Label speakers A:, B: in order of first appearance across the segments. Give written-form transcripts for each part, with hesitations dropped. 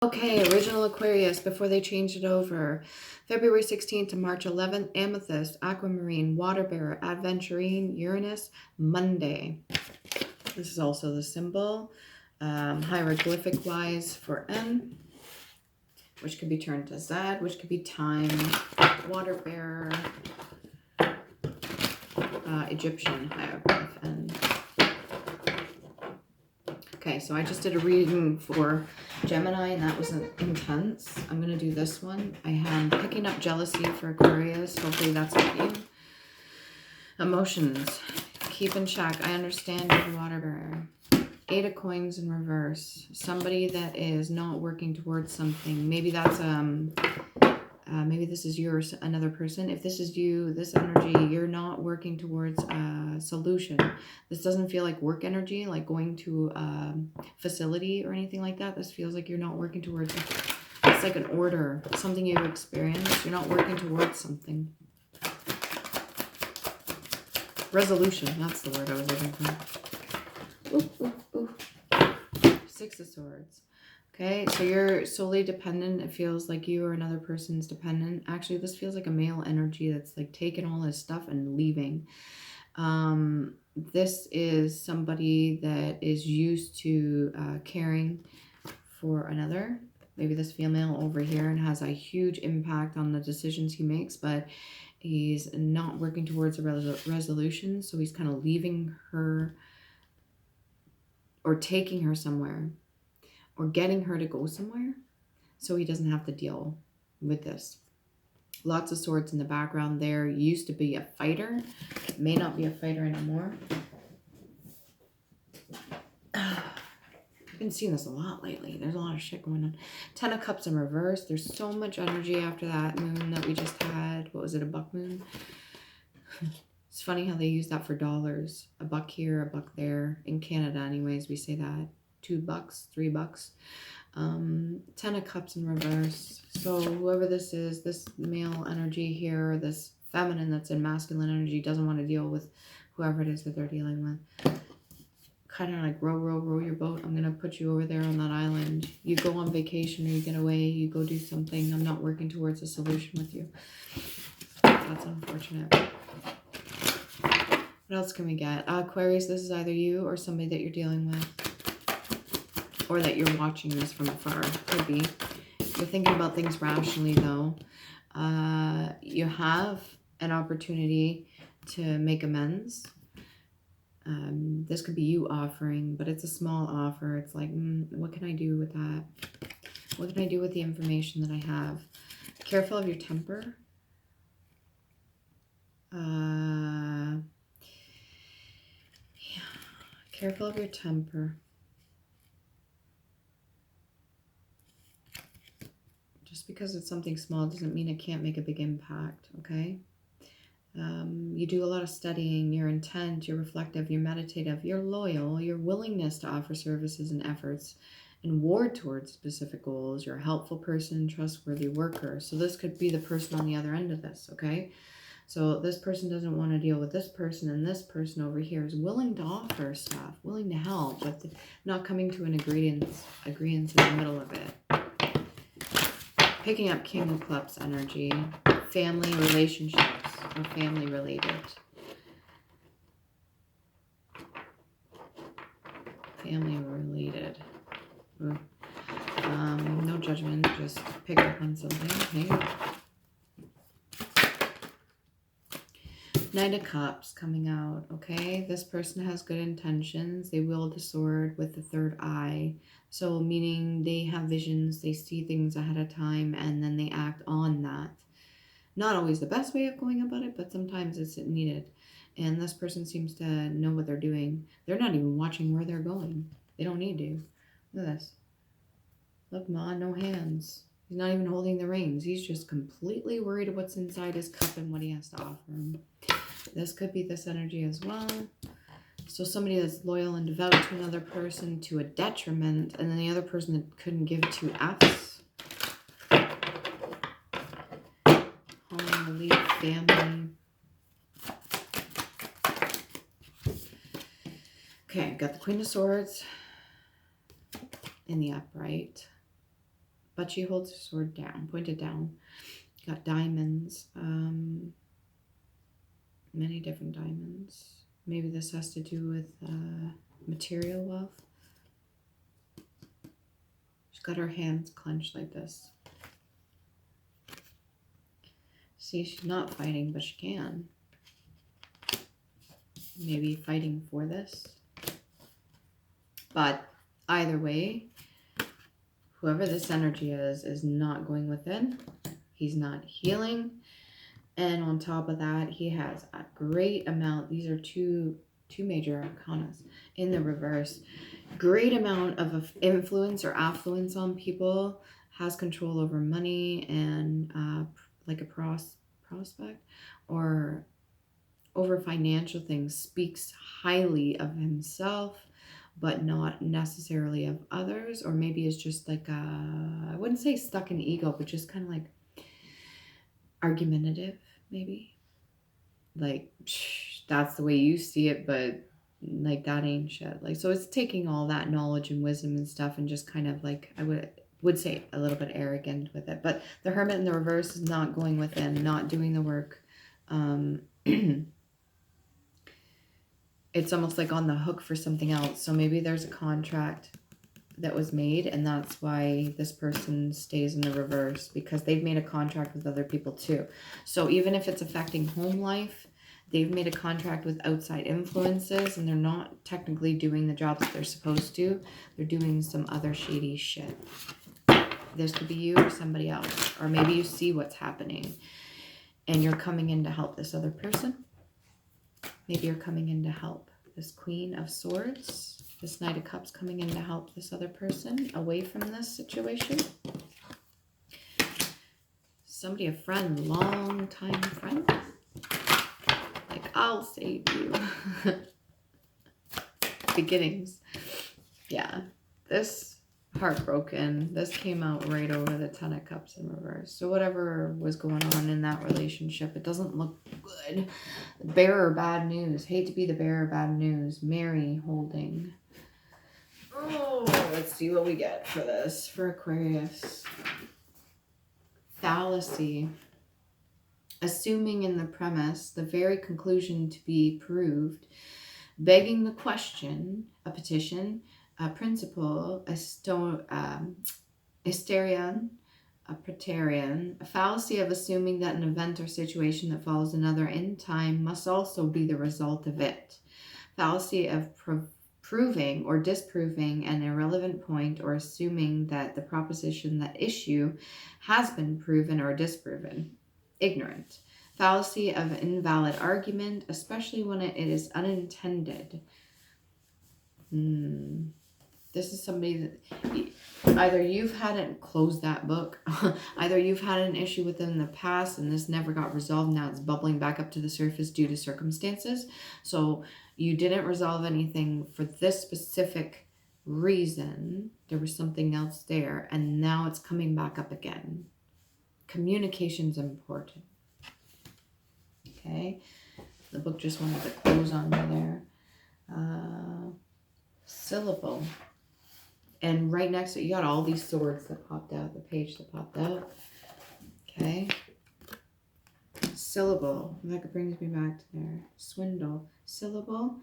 A: Okay, original Aquarius before they changed it over. February 16th to March 11th, Amethyst, Aquamarine, Water Bearer, Adventurine, Uranus, Monday. This is also the symbol, hieroglyphic-wise for M, which could be turned to Z, which could be time, Water Bearer, Egyptian hieroglyph, and okay, so I just did a reading for Gemini, and that was intense. I'm going to do this one. I am picking up jealousy for Aquarius. Hopefully that's with you. Emotions. Keep in check. I understand your water bearer. 8 of coins in reverse. Somebody that is not working towards something. Maybe that's maybe this is you or another person. If this is you, this energy, you're not working towards a solution. This doesn't feel like work energy, like going to a facility or anything like that. This feels like you're not working towards it. It's like an order, something you've experienced. You're not working towards something. Resolution, that's the word I was looking for. Ooh, ooh, ooh. 6 of Swords. Okay, so you're solely dependent. It feels like you or another person's dependent. Actually, this feels like a male energy that's like taking all his stuff and leaving. This is somebody that is used to caring for another. Maybe this female over here and has a huge impact on the decisions he makes, but he's not working towards a resolution. So he's kind of leaving her or taking her somewhere, or getting her to go somewhere so he doesn't have to deal with this. Lots of swords in the background there. Used to be a fighter. May not be a fighter anymore. I've been seeing this a lot lately. There's a lot of shit going on. 10 of Cups in reverse. There's so much energy after that moon that we just had. What was it, a buck moon? It's funny how they use that for dollars. A buck here, a buck there. In Canada anyways, we say that. $2, $3. 10 of Cups in reverse. So whoever this is, this male energy here, this feminine that's in masculine energy, doesn't want to deal with whoever it is that they're dealing with. Kind of like row your boat. I'm going to put you over there on that island. You go on vacation or you get away, you go do something. I'm not working towards a solution with you. That's unfortunate. What else can we get? Aquarius, this is either you or somebody that you're dealing with, or that you're watching this from afar. Could be. You're thinking about things rationally, though. You have an opportunity to make amends. This could be you offering, but it's a small offer. It's like, what can I do with that? What can I do with the information that I have? Careful of your temper. Yeah. Careful of your temper. Just because it's something small doesn't mean it can't make a big impact, okay? You do a lot of studying, you're intent, you're reflective, you're meditative, you're loyal, your willingness to offer services and efforts and ward towards specific goals. You're a helpful person, trustworthy worker. So this could be the person on the other end of this, okay? So this person doesn't want to deal with this person, and this person over here is willing to offer stuff, willing to help, but not coming to an agreement in the middle of it. Picking up King of Cups energy, family relationships or family related. Family related. No judgment, just pick up on something. Okay. Knight of Cups coming out, okay? This person has good intentions. They wield the sword with the third eye. So meaning they have visions, they see things ahead of time, and then they act on that. Not always the best way of going about it, but sometimes it's needed. And this person seems to know what they're doing. They're not even watching where they're going. They don't need to. Look at this. Look, Ma, no hands. He's not even holding the reins. He's just completely worried of what's inside his cup and what he has to offer him. This could be this energy as well. So somebody that's loyal and devout to another person to a detriment, and then the other person that couldn't give 2 F's. Home, belief, family. Okay, I've got the Queen of Swords in the upright. but she holds her sword down, pointed down. Got diamonds, many different diamonds. Maybe this has to do with material wealth. She's got her hands clenched like this. See, she's not fighting, but she can. Maybe fighting for this. But either way, whoever this energy is not going within. He's not healing. And on top of that, he has a great amount. These are two major arcanas in the reverse. Great amount of influence or affluence on people. Has control over money and like a prospect or over financial things. Speaks highly of himself, but not necessarily of others. Or maybe it's just like I wouldn't say stuck in ego, but just kind of like argumentative, maybe. Like, that's the way you see it, but like that ain't shit. Like, so it's taking all that knowledge and wisdom and stuff and just kind of like, I would say a little bit arrogant with it. But the Hermit in the reverse is not going within, not doing the work. It's almost like on the hook for something else. So maybe there's a contract that was made, and that's why this person stays in the reverse, because they've made a contract with other people too. So even if it's affecting home life, they've made a contract with outside influences, and they're not technically doing the jobs that they're supposed to. They're doing some other shady shit. This could be you or somebody else, or maybe you see what's happening and you're coming in to help this other person. Maybe you're coming in to help this Queen of Swords. This Knight of Cups coming in to help this other person away from this situation. Somebody, a friend, long time friend. Like, I'll save you. Beginnings. Yeah. This heartbroken. This came out right over the Ten of Cups in reverse. So whatever was going on in that relationship, it doesn't look good. Bearer bad news. Hate to be the bearer bad news. Mary holding. Oh, let's see what we get for this, for Aquarius. Fallacy. Assuming in the premise, the very conclusion to be proved. Begging the question, a petition, a principle, a hysterion, a praetorian. A fallacy of assuming that an event or situation that follows another in time must also be the result of it. Fallacy of proving or disproving an irrelevant point, or assuming that the proposition, that issue, has been proven or disproven. Ignorant. Fallacy of invalid argument, especially when it is unintended. This is somebody that either you've hadn't closed that book, either you've had an issue with them in the past and this never got resolved. Now it's bubbling back up to the surface due to circumstances. So you didn't resolve anything for this specific reason. There was something else there, and now it's coming back up again. Communication's important. Okay. The book just wanted to close on me there. Syllable. And right next to it, you got all these swords that popped out, the page that popped out. Okay. Syllable. That brings me back to there. Swindle. Syllable.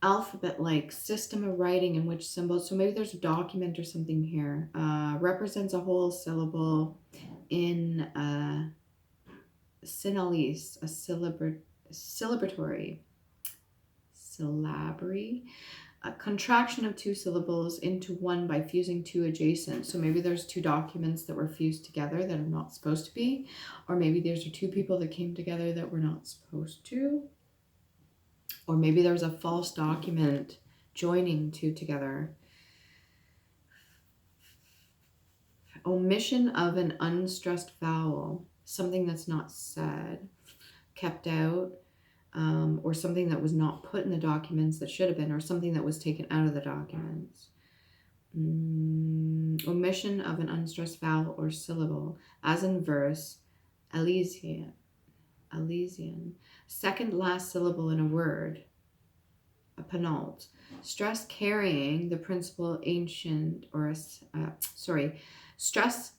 A: Alphabet-like system of writing in which symbols, so maybe there's a document or something here, represents a whole syllable in syllables, a syllabary, a contraction of two syllables into one by fusing two adjacent. So maybe there's two documents that were fused together that are not supposed to be, or maybe there's two people that came together that were not supposed to, or maybe there's a false document joining two together. Omission of an unstressed vowel, something that's not said, kept out, or something that was not put in the documents that should have been, or something that was taken out of the documents. Omission of an unstressed vowel or syllable, as in verse, Elysian. Second last syllable in a word, a penult. Stress carrying the principle ancient, or stress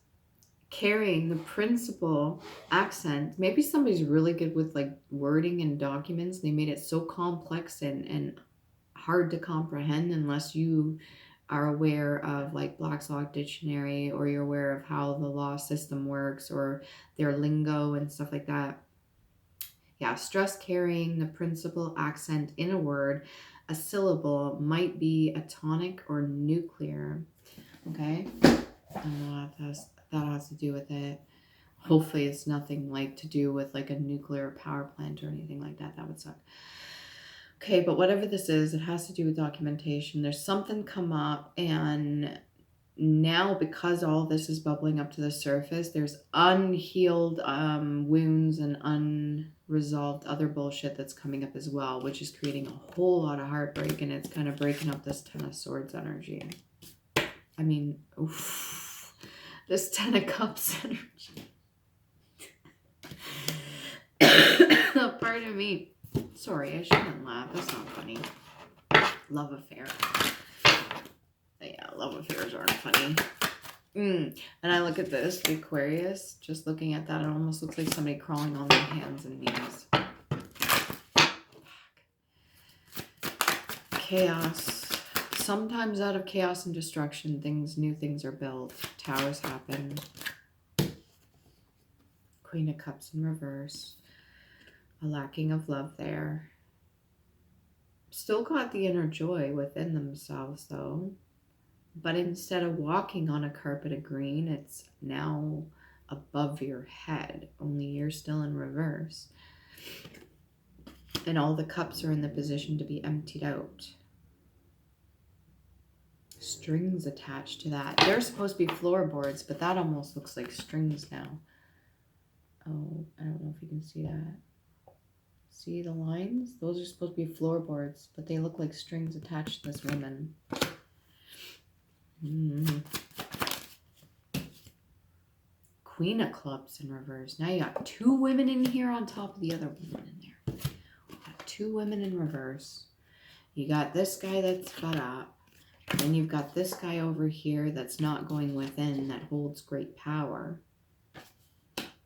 A: carrying the principal accent. Maybe somebody's really good with like wording and documents. They made it so complex and hard to comprehend unless you are aware of like Black's Law Dictionary, or you're aware of how the law system works, or their lingo and stuff like that. Yeah, stress carrying the principal accent in a word. A syllable might be a tonic or nuclear. Okay, I don't know if that has to do with it. Hopefully it's nothing like to do with like a nuclear power plant or anything like that. That would suck. Okay, but whatever this is, it has to do with documentation. There's something come up, and now because all this is bubbling up to the surface, there's unhealed wounds and unresolved other bullshit that's coming up as well, which is creating a whole lot of heartbreak, and it's kind of breaking up this Ten of Swords energy. I mean, oof, this Ten of Cups energy. Pardon me. Sorry, I shouldn't laugh. That's not funny. Love affair. Yeah, love affairs aren't funny. And I look at this, the Aquarius, just looking at that, it almost looks like somebody crawling on their hands and knees. Chaos. Sometimes out of chaos and destruction, new things are built. Towers happen. Queen of Cups in reverse. A lacking of love there. Still got the inner joy within themselves, though. But instead of walking on a carpet of green, it's now above your head. Only you're still in reverse. And all the cups are in the position to be emptied out. Strings attached to that. They're supposed to be floorboards, but that almost looks like strings now. Oh, I don't know if you can see that. See the lines? Those are supposed to be floorboards, but they look like strings attached to this woman. Queen of Clubs in reverse. Now you got two women in here on top of the other woman in there. You got two women in reverse. You got this guy that's fed up. Then you've got this guy over here that's not going within, that holds great power.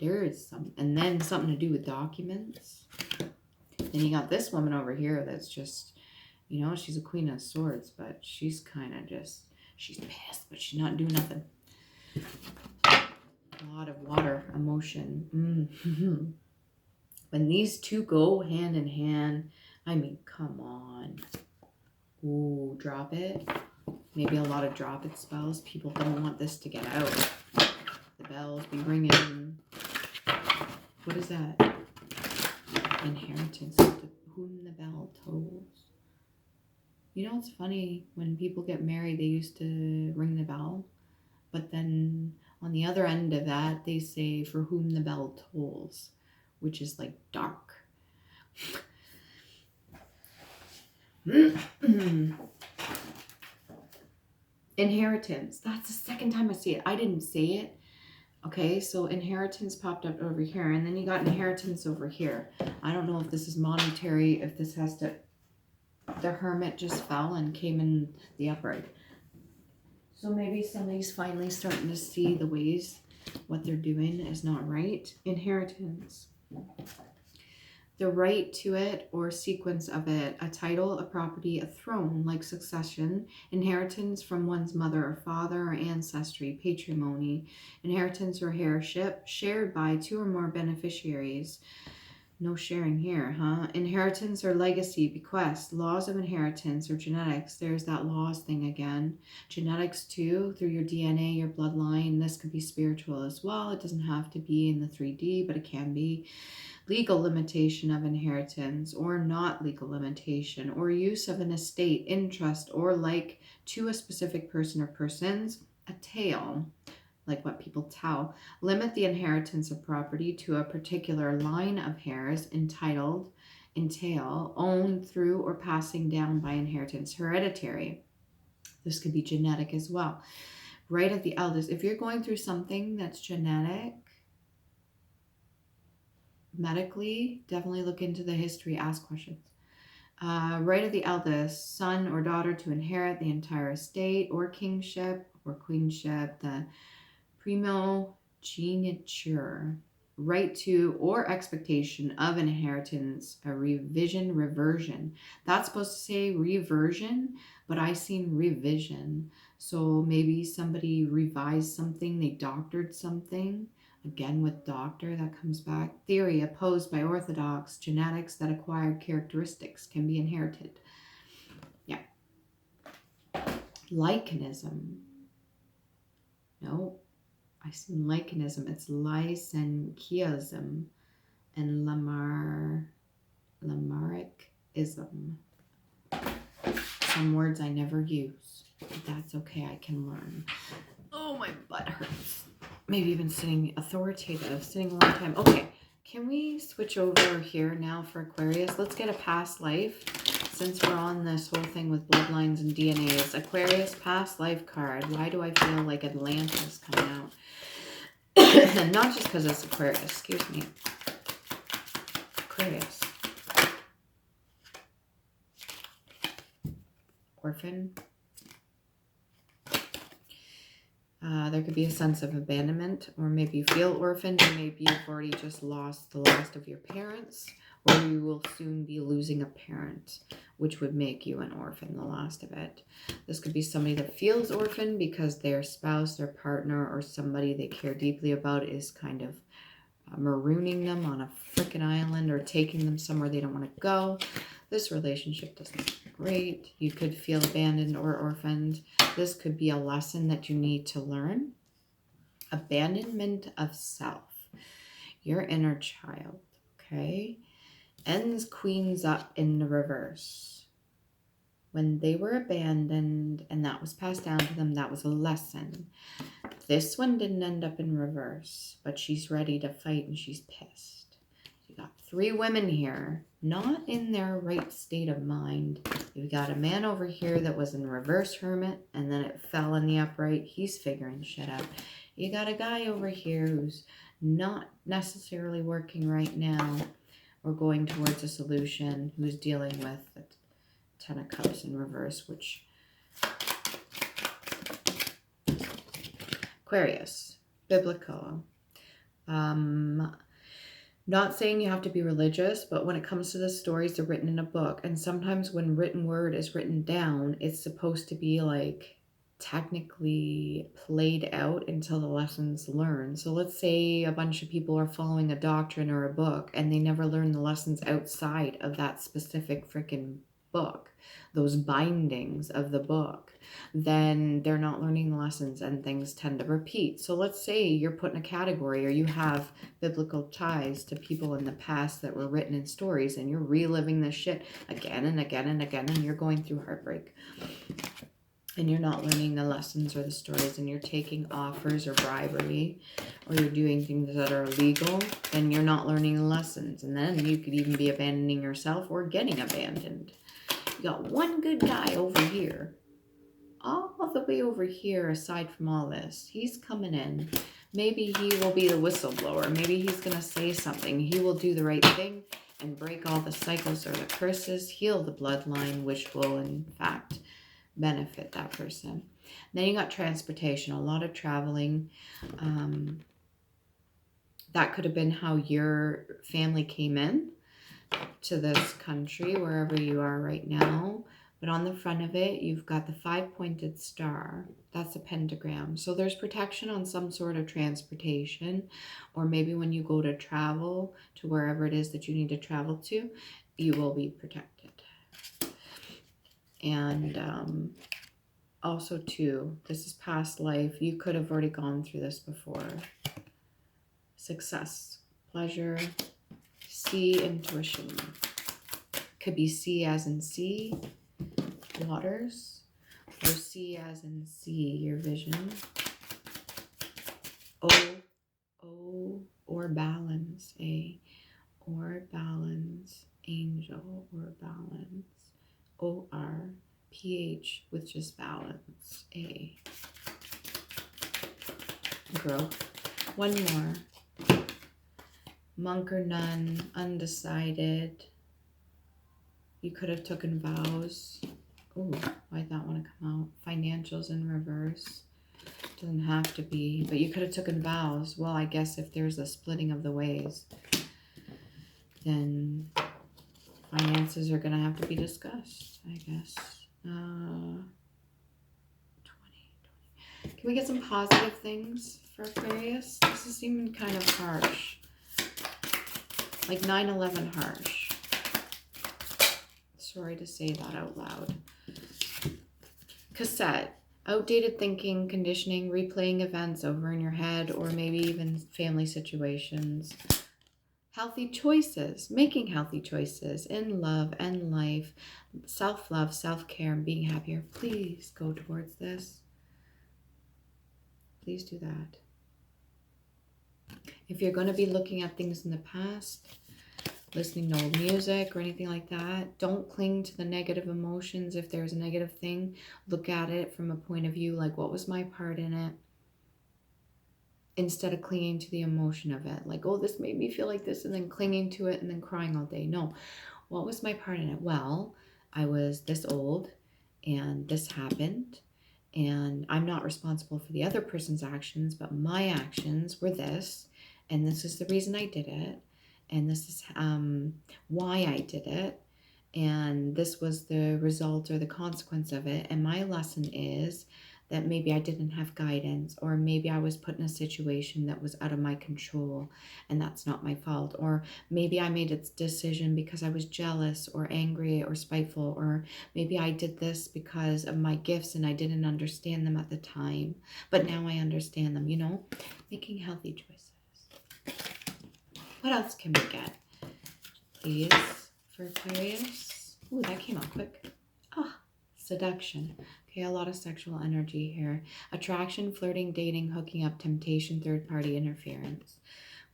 A: There is some, and then something to do with documents. Then you got this woman over here that's just, you know, she's a Queen of Swords, but she's kind of just, she's pissed, but she's not doing nothing. A lot of water, emotion. When these two go hand in hand, I mean, come on. Ooh, drop it. Maybe a lot of drop it spells. People don't want this to get out. The bells be ringing. What is that? Inheritance. To whom the bell tolls. You know, it's funny. When people get married, they used to ring the bell. But then on the other end of that, they say, for whom the bell tolls. Which is like dark. Inheritance. That's the second time I see it. I didn't say it. Okay, so inheritance popped up over here, and then you got inheritance over here. I don't know if this is monetary, if this has to... The Hermit just fell and came in the upright. So maybe somebody's finally starting to see the ways what they're doing is not right. Inheritance. The right to it or sequence of it, a title, a property, a throne, like succession, inheritance from one's mother or father or ancestry, patrimony, inheritance or heirship, shared by two or more beneficiaries. No sharing here, huh? Inheritance or legacy, bequest, laws of inheritance or genetics. There's that laws thing again. Genetics too, through your DNA, your bloodline. This could be spiritual as well. It doesn't have to be in the 3D, but it can be. Legal limitation of inheritance or not legal limitation, or use of an estate, interest, or like to a specific person or persons. A tale, like what people tell. Limit the inheritance of property to a particular line of heirs, entail, owned through or passing down by inheritance. Hereditary. This could be genetic as well. Right of the eldest. If you're going through something that's genetic, medically, definitely look into the history, ask questions. Right of the eldest, son or daughter to inherit the entire estate or kingship or queenship. The primogeniture Geniture. Right to or expectation of inheritance, a reversion. That's supposed to say reversion, but I seen revision. So maybe somebody revised something, they doctored something. Again, with doctor, that comes back. Theory opposed by orthodox. Genetics that acquired characteristics can be inherited. Yeah. Licanism. No. I see licanism. It's lysenchiism and Lamaricism. Some words I never use. But that's okay. I can learn. Oh, my butt hurts. Maybe even sitting authoritative, sitting a long time. Okay, can we switch over here now for Aquarius? Let's get a past life since we're on this whole thing with bloodlines and DNAs. Aquarius past life card. Why do I feel like Atlantis coming out? Not just because it's Aquarius. Excuse me. Aquarius. Orphan. There could be a sense of abandonment, or maybe you feel orphaned, or maybe you've already just lost the last of your parents, or you will soon be losing a parent, which would make you an orphan, the last of it. This could be somebody that feels orphaned because their spouse, their partner, or somebody they care deeply about is kind of marooning them on a frickin' island or taking them somewhere they don't want to go. This relationship doesn't look great. You could feel abandoned or orphaned. This could be a lesson that you need to learn. Abandonment of self. Your inner child, okay? Ends queens up in the reverse. When they were abandoned and that was passed down to them, that was a lesson. This one didn't end up in reverse, but she's ready to fight and she's pissed. You got 3 women here, not in their right state of mind. You've got a man over here that was in reverse hermit, and then it fell in the upright. He's figuring shit out. You got a guy over here who's not necessarily working right now or going towards a solution, who's dealing with the 10 of Cups in reverse, which... Aquarius, biblical. Not saying you have to be religious, but when it comes to the stories, they're written in a book. And sometimes when written word is written down, it's supposed to be like technically played out until the lessons learned. So let's say a bunch of people are following a doctrine or a book and they never learn the lessons outside of that specific freaking book, those bindings of the book, then they're not learning the lessons and things tend to repeat. So let's say you're put in a category or you have biblical ties to people in the past that were written in stories and you're reliving this shit again and again and again and you're going through heartbreak and you're not learning the lessons or the stories and you're taking offers or bribery or you're doing things that are illegal, then you're not learning the lessons. And then you could even be abandoning yourself or getting abandoned. You got one good guy over here, all the way over here, aside from all this. He's coming in. Maybe he will be the whistleblower. Maybe he's going to say something. He will do the right thing and break all the cycles or the curses, heal the bloodline, which will, in fact, benefit that person. Then you got transportation, a lot of traveling. That could have been how your family came in to this country, wherever you are right now. But on the front of it, you've got the 5-pointed star. That's a pentagram. So there's protection on some sort of transportation, or maybe when you go to travel to wherever it is that you need to travel to, you will be protected. And also too, this is past life. You could have already gone through this before. Success, pleasure, sea, intuition. Could be sea as in sea, waters, or sea as in sea, your vision. Or balance, or balance, angel, or balance. O-R, P-H with just balance, A. Growth. One more. Monk or nun, undecided. You could have taken vows. Ooh, why'd that want to come out? Financials in reverse. Doesn't have to be, but you could have taken vows. Well, I guess if there's a splitting of the ways, then finances are going to have to be discussed, I guess. 20. Can we get some positive things for Aquarius? This is even kind of harsh. Like 9/11 harsh. Sorry to say that out loud. Cassette. Outdated thinking, conditioning, replaying events over in your head, or maybe even family situations. Healthy choices, making healthy choices in love and life, self-love, self-care, and being happier. Please go towards this. Please do that. If you're going to be looking at things in the past, listening to old music or anything like that, don't cling to the negative emotions. If there's a negative thing, look at it from a point of view like, what was my part in it? Instead of clinging to the emotion of it. Like, oh, this made me feel like this, and then clinging to it and then crying all day. No. What was my part in it? Well, I was this old and this happened. And I'm not responsible for the other person's actions, but my actions were this. And this is the reason I did it. And this is why I did it. And this was the result or the consequence of it. And my lesson is that maybe I didn't have guidance, or maybe I was put in a situation that was out of my control, and that's not my fault. Or maybe I made a decision because I was jealous or angry or spiteful, or maybe I did this because of my gifts and I didn't understand them at the time, but now I understand them, you know, making healthy choices. What else can we get, please, for Aquarius? Ooh, that came out quick. Ah, seduction. Okay, a lot of sexual energy here. Attraction, flirting, dating, hooking up, temptation, third-party interference.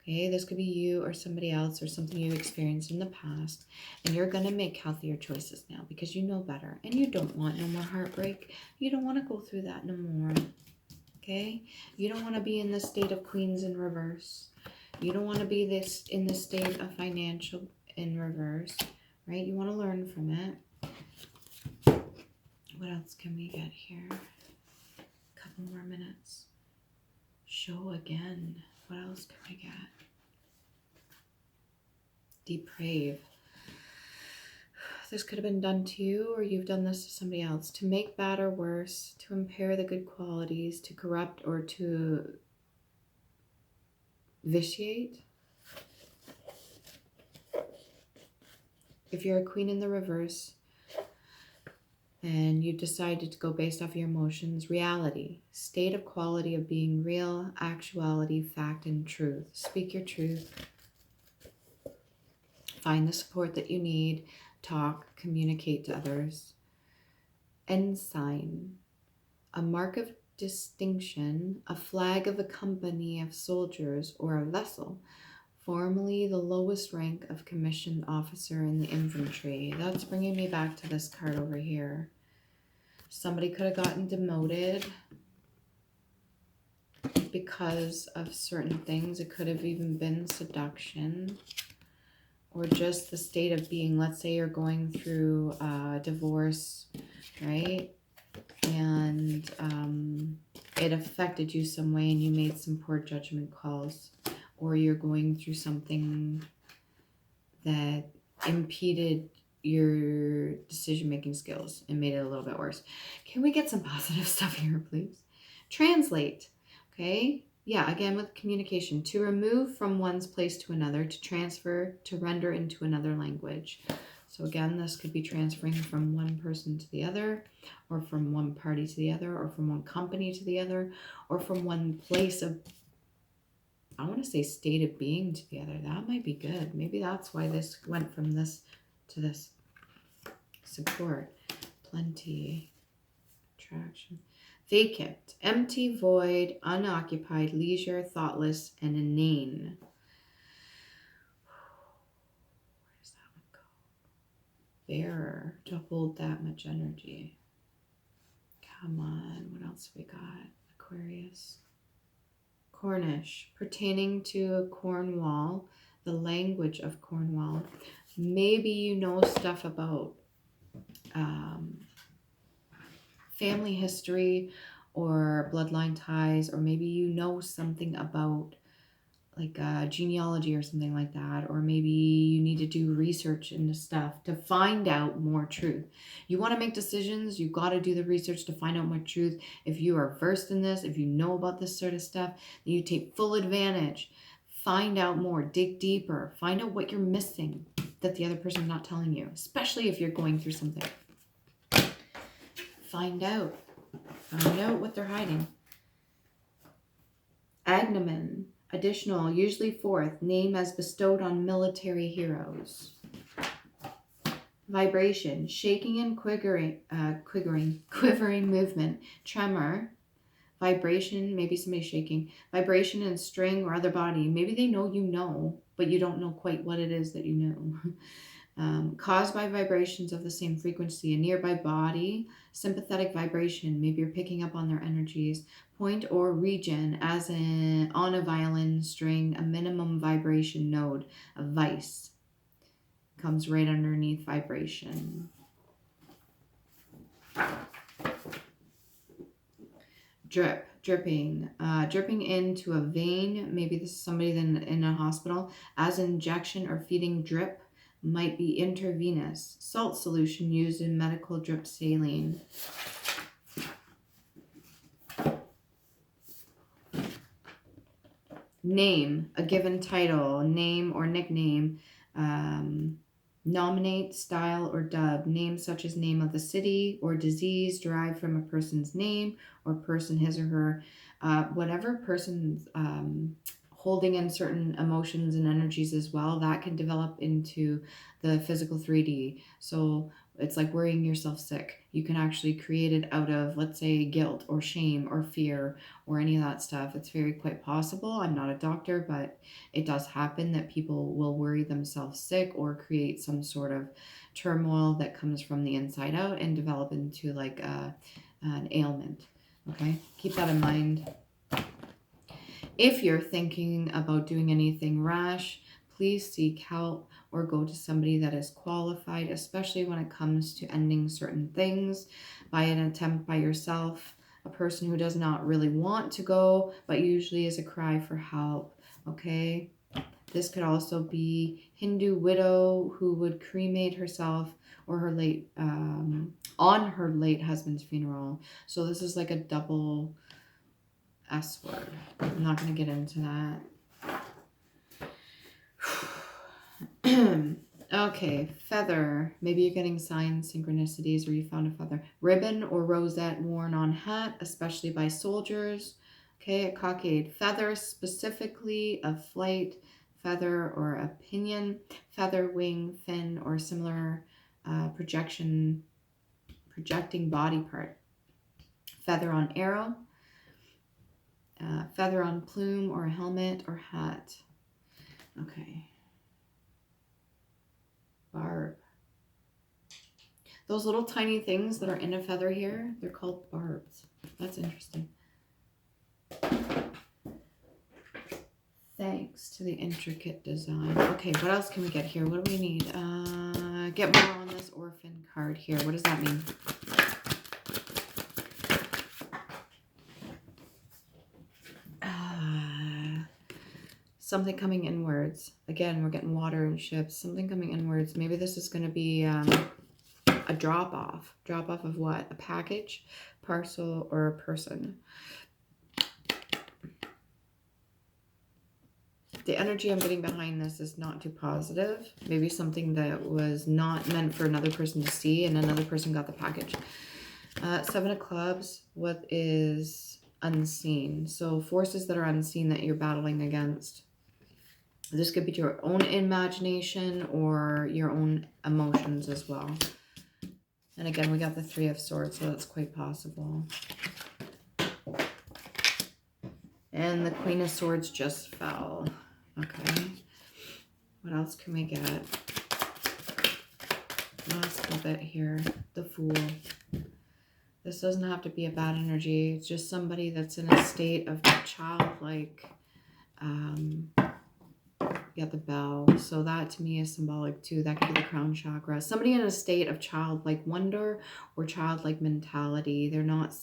A: Okay, this could be you or somebody else or something you experienced in the past. And you're going to make healthier choices now because you know better. And you don't want no more heartbreak. You don't want to go through that no more. Okay? You don't want to be in the state of Queens in reverse. You don't want to be in this state of financial in reverse. Right? You want to learn from it. What else can we get here? A couple more minutes. Show again. What else can we get? Deprave. This could have been done to you, or you've done this to somebody else. To make bad or worse, to impair the good qualities, to corrupt or to vitiate. If you're a queen in the reverse, and you decided to go based off your emotions, reality, state of quality of being real, actuality, fact, and truth. Speak your truth. Find the support that you need. Talk, communicate to others. Ensign, a mark of distinction, a flag of a company of soldiers or a vessel. Formerly the lowest rank of commissioned officer in the infantry. That's bringing me back to this card over here. Somebody could have gotten demoted because of certain things. It could have even been seduction, or just the state of being. Let's say you're going through a divorce, right? And it affected you some way and you made some poor judgment calls. Or you're going through something that impeded your decision-making skills and made it a little bit worse. Can we get some positive stuff here, please? Translate, okay? Yeah, again with communication. To remove from one's place to another, to transfer, to render into another language. So again, this could be transferring from one person to the other, or from one party to the other, or from one company to the other, or from one place of, I want to say state of being to the other. That might be good. Maybe that's why this went from this to this. Support. Plenty. Attraction. Vacant. Empty, void, unoccupied, leisure, thoughtless, and inane. Where does that one go? Bearer. To hold that much energy. Come on. What else we got? Aquarius. Cornish, pertaining to Cornwall, the language of Cornwall. Maybe you know stuff about family history or bloodline ties, or maybe you know something about like genealogy or something like that, or maybe you need to do research into stuff to find out more truth. You want to make decisions, you got to do the research to find out more truth. If you are versed in this, if you know about this sort of stuff, then you take full advantage. Find out more, dig deeper, find out what you're missing that the other person's not telling you, especially if you're going through something. Find out what they're hiding. Agnomen. Additional, usually fourth, name as bestowed on military heroes. Vibration, shaking and quivering movement. Tremor, vibration, maybe somebody's shaking. Vibration in string or other body. Maybe they know you know, but you don't know quite what it is that you know. Caused by vibrations of the same frequency. A nearby body, sympathetic vibration. Maybe you're picking up on their energies. Point or region, as in on a violin string, a minimum vibration node, a vice, comes right underneath vibration. Drip, dripping into a vein. Maybe this is somebody in a hospital, as injection or feeding drip, might be intravenous. Salt solution used in medical drip saline. Name, a given title, name or nickname. Nominate, style, or dub. Names such as name of the city or disease derived from a person's name or person, his or her. Whatever person's holding in certain emotions and energies as well, that can develop into the physical 3D. So it's like worrying yourself sick. You can actually create it out of, let's say, guilt or shame or fear or any of that stuff. It's very quite possible. I'm not a doctor, but it does happen that people will worry themselves sick or create some sort of turmoil that comes from the inside out and develop into like an ailment. Okay, keep that in mind. If you're thinking about doing anything rash, please seek help or go to somebody that is qualified, especially when it comes to ending certain things by an attempt by yourself. A person who does not really want to go, but usually is a cry for help, okay? This could also be Hindu widow who would cremate herself or her late, on her late husband's funeral. So this is like a double S word. I'm not going to get into that. Okay, feather. Maybe you're getting signs, synchronicities, or you found a feather. Ribbon or rosette worn on hat, especially by soldiers. Okay, a cockade. Feather, specifically a flight, feather or a pinion, feather, wing, fin, or similar projecting body part. Feather on arrow. Feather on plume or helmet or hat. Okay. Barb. Those little tiny things that are in a feather here, they're called barbs. That's interesting. Thanks to the intricate design. Okay, what else can we get here? What do we need? Get more on this orphan card here. What does that mean? Something coming inwards. Again, we're getting water and ships. Something coming inwards. Maybe this is going to be a drop-off. Drop-off of what? A package, parcel, or a person. The energy I'm getting behind this is not too positive. Maybe something that was not meant for another person to see and another person got the package. Seven of Clubs. What is unseen? So forces that are unseen that you're battling against. This could be your own imagination or your own emotions as well. And again, we got the Three of Swords, so that's quite possible. And the Queen of Swords just fell. Okay. What else can we get? Last little bit here. The Fool. This doesn't have to be a bad energy. It's just somebody that's in a state of childlike, We got the bell. So that to me is symbolic too. That could be the crown chakra. Somebody in a state of childlike wonder or childlike mentality. They're not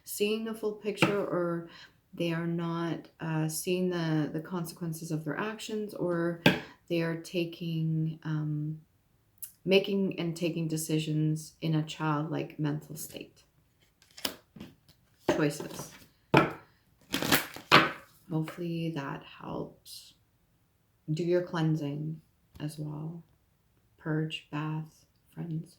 A: seeing the full picture, or they are not seeing the consequences of their actions, or they are taking, making and taking decisions in a childlike mental state. Choices. Hopefully that helps. Do your cleansing as well. Purge, bath, friends.